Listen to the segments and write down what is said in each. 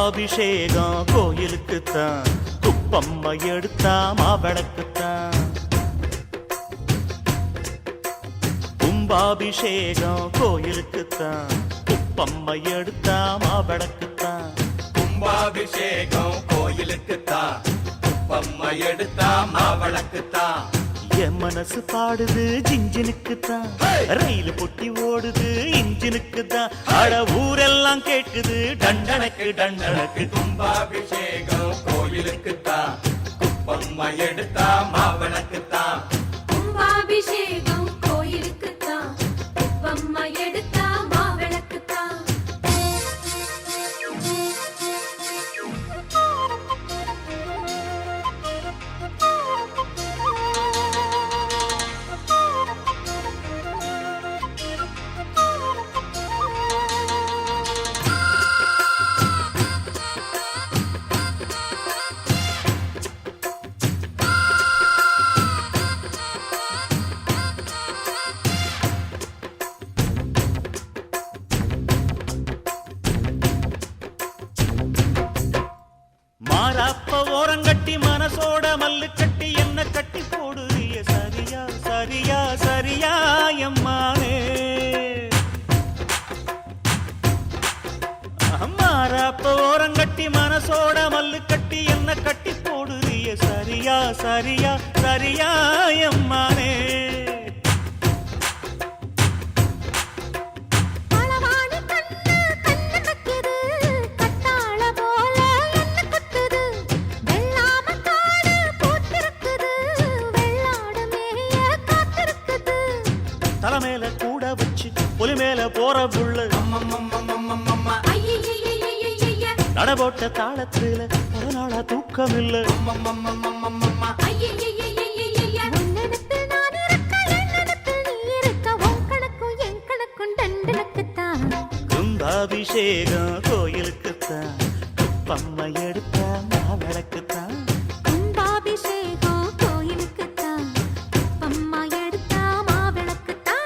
கும்பாபிஷேகம் கோயிலுக்குத்தான், குப்பம்மா எடுத்தா மாவிளக்குத்தான். கும்பாபிஷேகம் கோயிலுக்குத்தான், குப்பம்மா எடுத்தா மாவிளக்குத்தான். கும்பாபிஷேகம் கோயிலுக்குத்தான், குப்பம்மா எடுத்தா மாவிளக்குத்தான். என் மனசு பாடுது ஜிஞ்சினுக்குத்தான், ரயில் பொட்டி ஓடுது இன்ஜினுக்குத்தான். அட ஊரெல்லாம் கேட்குது டண்டனக்கு டண்டனக்கு. கும்பாபிஷேகம் கோயிலுக்குத்தான், குப்பம்மா எடுத்தா மாவிளக்குத்தான். கும்பாபிஷேகம் கோயிலுக்குத்தான், குப்பம்மா எடுத்தா மாவிளக்குத்தான். மாறாப்ப ஓரங்கட்டி மனசோட மல்லு கட்டி என்ன கட்டி போடுறிய சரியா சரியா சரியா எம்மானே. மாறாப்ப ஓரங்கட்டி மனசோட மல்லு கட்டி என்ன கட்டி போடுறிய சரியா சரியா சரியா எம்மானே. தலைமையில கூட வச்சு புலி மேல போற புள்ள நடபோட்ட தாளத்துல ஒரு நாளா தூக்கம் இல்ல. கும்பாபிஷேகம் கோயிலுக்குத்தான், குப்பம்மா எடுத்தா மாவிளக்குத்தான். கும்பாபிஷேகம் கோயிலுக்குத்தான், குப்பம்மா எடுத்தா மாவிளக்குத்தான்.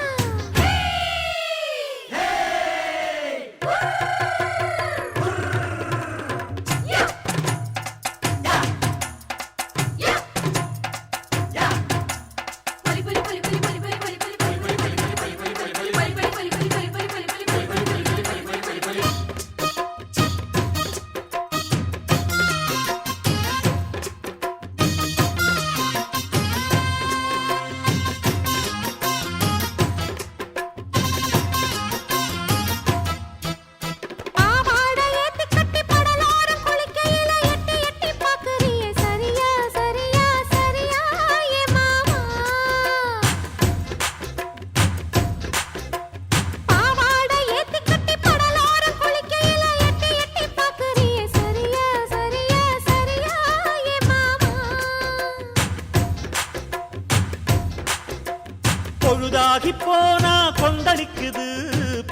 பொழுதாகி போனா கொந்தளிக்குது,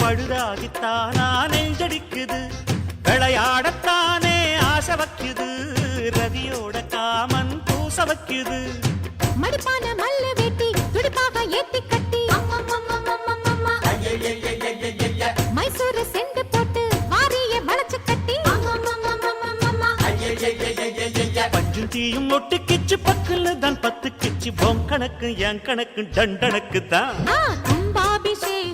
பழுதாகித்தானா நெஞ்சடிக்குது. விளையாடத்தானே ஆசை வைக்குது, ரதியோட காமன் பூச வைக்குது. மடிப்பான மல்லு வெட்டி துடிப்பாக ஏத்தி கட்டி மைசூரு செண்டு போட்டு வாரிய வளைச்சு கட்டி பஞ்சும் தீயும் ஒட்டுக்கிச்சு பக்கல தான் பத்து கிச்சு. பொன் கணக்கு என் கணக்கு டண்டனக்கு தான். கும்பாபிஷேகம்